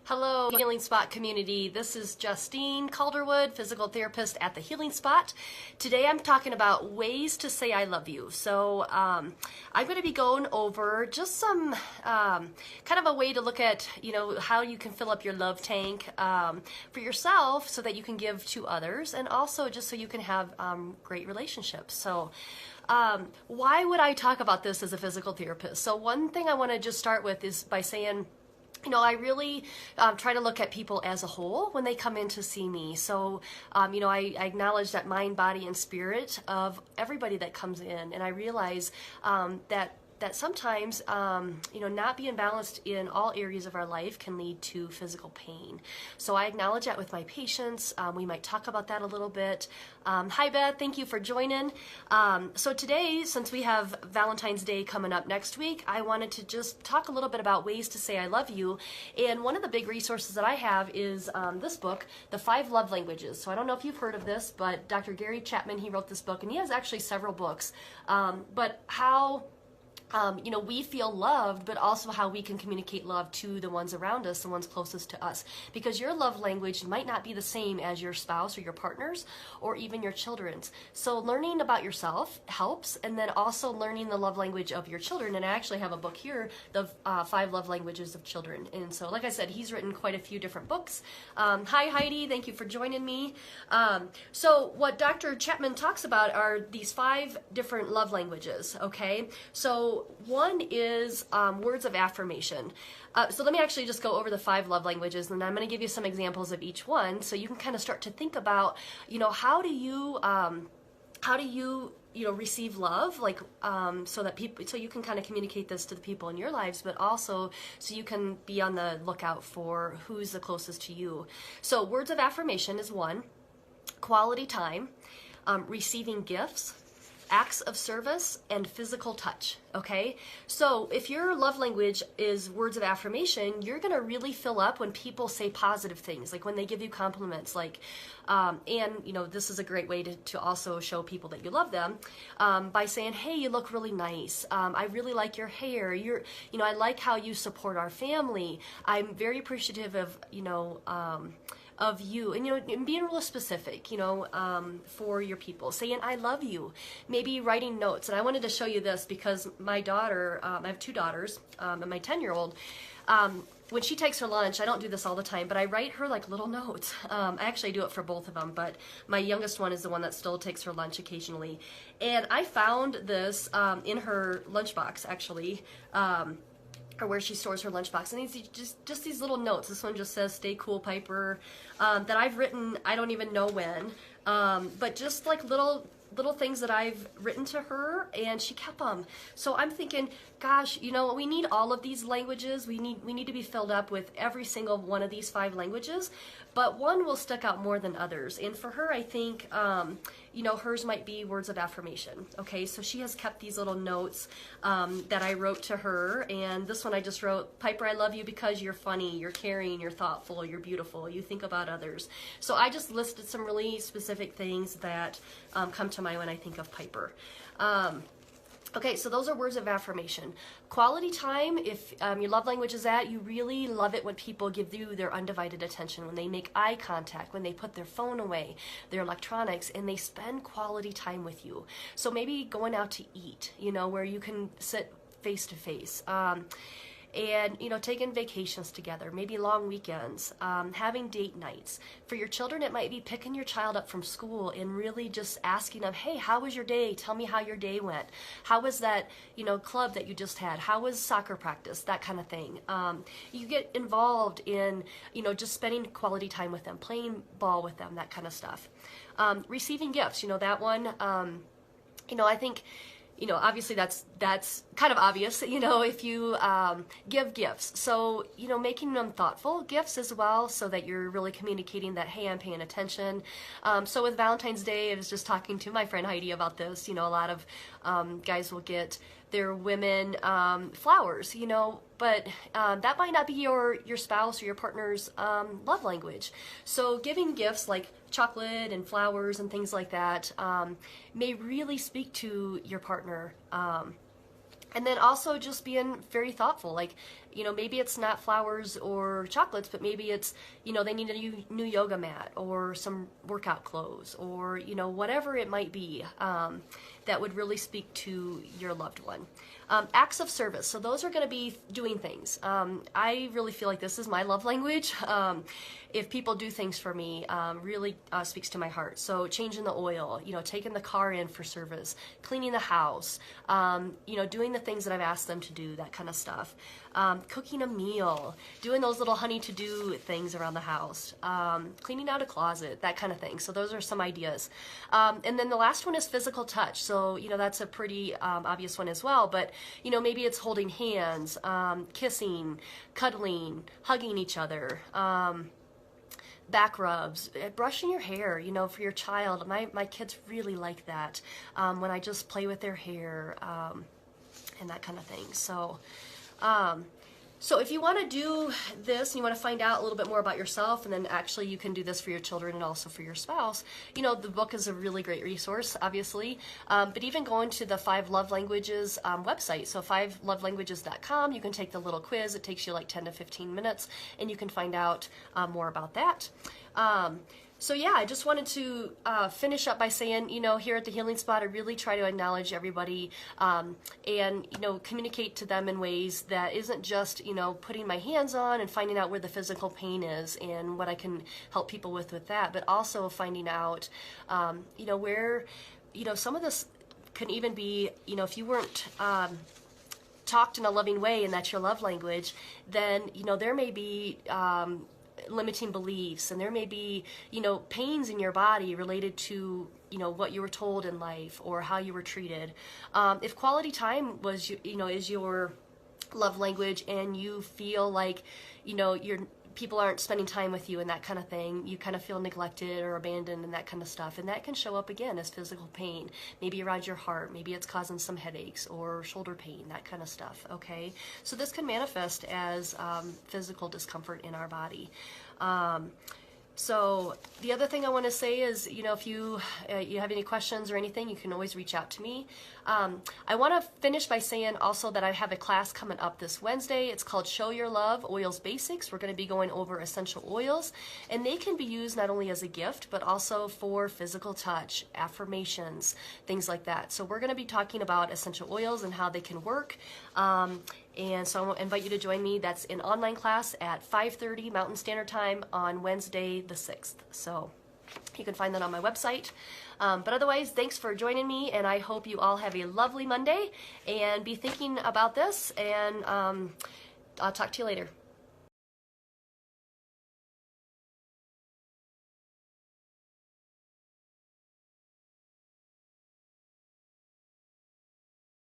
Hello, Healing Spot community. This is Justine Calderwood, physical therapist at the Healing Spot. Today I'm talking about ways to say I love you. So I'm going to be going over just some kind of a way to look at, how you can fill up your love tank for yourself so that you can give to others, and also just so you can have great relationships. So why would I talk about this as a physical therapist? So one thing I want to just start with is by saying, I really try to look at people as a whole when they come in to see me. So, I acknowledge that mind, body, and spirit of everybody that comes in. And I realize that sometimes, not being balanced in all areas of our life can lead to physical pain. So I acknowledge that with my patients. We might talk about that a little bit. Hi, Beth. Thank you for joining. So today, since we have Valentine's Day coming up next week, I wanted to just talk a little bit about ways to say I love you. And one of the big resources that I have is this book, The 5 Love Languages. So I don't know if you've heard of this, but Dr. Gary Chapman, he wrote this book, and he has actually several books. But how we feel loved, but also how we can communicate love to the ones around us, the ones closest to us. Because your love language might not be the same as your spouse or your partner's or even your children's. So learning about yourself helps, and then also learning the love language of your children. And I actually have a book here, the 5 Love Languages of Children. And so, like I said, he's written quite a few different books. Hi, Heidi. Thank you for joining me. So what Dr. Chapman talks about are these 5 different love languages, okay? So one is words of affirmation. So let me actually just go over the 5 love languages, and I'm going to give you some examples of each one, so you can kind of start to think about, how do you receive love, like so that people, so you can kind of communicate this to the people in your lives, but also so you can be on the lookout for who's the closest to you. So words of affirmation is one. Quality time, receiving gifts, acts of service, and physical touch, okay? So if your love language is words of affirmation, you're going to really fill up when people say positive things, like when they give you compliments, like, this is a great way to also show people that you love them, by saying, hey, you look really nice. I really like your hair. I like how you support our family. I'm very appreciative of you, and being real specific, for your people, saying I love you, maybe writing notes. And I wanted to show you this because my daughter, I have 2 daughters, and my 10-year-old, when she takes her lunch, I don't do this all the time, but I write her like little notes. I actually do it for both of them, but my youngest one is the one that still takes her lunch occasionally. And I found this in her lunchbox, actually, or where she stores her lunchbox, and these just these little notes. This one just says "Stay cool, Piper," that I've written. I don't even know when, but just like little things that I've written to her, and she kept them. So I'm thinking, gosh, we need all of these languages. We need to be filled up with every single one of these 5 languages, but one will stick out more than others. And for her, I think, hers might be words of affirmation. Okay, so she has kept these little notes that I wrote to her, and this one I just wrote, Piper, I love you because you're funny, you're caring, you're thoughtful, you're beautiful, you think about others. So I just listed some really specific things that come to mind when I think of Piper. Okay, so those are words of affirmation. Quality time, if your love language is that, you really love it when people give you their undivided attention, when they make eye contact, when they put their phone away, their electronics, and they spend quality time with you. So maybe going out to eat, where you can sit face to face. And taking vacations together, maybe long weekends, having date nights. For your children, it might be picking your child up from school and really just asking them, hey, how was your day? Tell me how your day went. How was that club that you just had? How was soccer practice? That kind of thing. You get involved in just spending quality time with them, playing ball with them, that kind of stuff. Receiving gifts, that one, I think obviously that's kind of obvious, if you give gifts. So, making them thoughtful gifts as well, so that you're really communicating that, hey, I'm paying attention. So with Valentine's Day, I was just talking to my friend Heidi about this. A lot of guys will get their women flowers, but that might not be your spouse or your partner's love language. So giving gifts like chocolate and flowers and things like that may really speak to your partner. And then also just being very thoughtful, like, you know, maybe it's not flowers or chocolates, but maybe it's, you know, they need a new yoga mat or some workout clothes, or, you know, whatever it might be, that would really speak to your loved one. Acts of service. So those are going to be doing things. I really feel like this is my love language. If people do things for me, really speaks to my heart. So changing the oil, you know, taking the car in for service, cleaning the house, you know, doing the things that I've asked them to do, that kind of stuff. Cooking a meal, doing those little honey to do things around the house, cleaning out a closet, that kind of thing. So those are some ideas. And then the last one is physical touch. So, you know, that's a pretty obvious one as well. But, you know, maybe it's holding hands, kissing, cuddling, hugging each other, back rubs, brushing your hair, you know, for your child. My kids really like that, when I just play with their hair, and that kind of thing. So if you want to do this and you want to find out a little bit more about yourself, and then actually you can do this for your children and also for your spouse, you know, the book is a really great resource, obviously. But even going to the 5 Love Languages website, so 5lovelanguages.com, you can take the little quiz. It takes you like 10 to 15 minutes, and you can find out more about that. So yeah, I just wanted to finish up by saying, you know, here at the Healing Spot, I really try to acknowledge everybody, and, you know, communicate to them in ways that isn't just, you know, putting my hands on and finding out where the physical pain is and what I can help people with that, but also finding out, you know, where, you know, some of this can even be, you know, if you weren't talked in a loving way and that's your love language, then, you know, there may be limiting beliefs, and there may be, you know, pains in your body related to, you know, what you were told in life or how you were treated. If quality time was, you know, is your love language, and you feel like, you know, people aren't spending time with you and that kind of thing, you kind of feel neglected or abandoned and that kind of stuff, and that can show up again as physical pain, maybe around your heart, maybe it's causing some headaches or shoulder pain, that kind of stuff. Okay, so this can manifest as physical discomfort in our body. So the other thing I want to say is, you know, if you have any questions or anything, you can always reach out to me. I want to finish by saying also that I have a class coming up this Wednesday. It's called Show Your Love, Oils Basics. We're going to be going over essential oils, and they can be used not only as a gift, but also for physical touch, affirmations, things like that. So we're going to be talking about essential oils and how they can work. And so I invite you to join me. That's an online class at 5:30 Mountain Standard Time on Wednesday the 6th. So you can find that on my website. But otherwise, thanks for joining me, and I hope you all have a lovely Monday, and be thinking about this, and I'll talk to you later.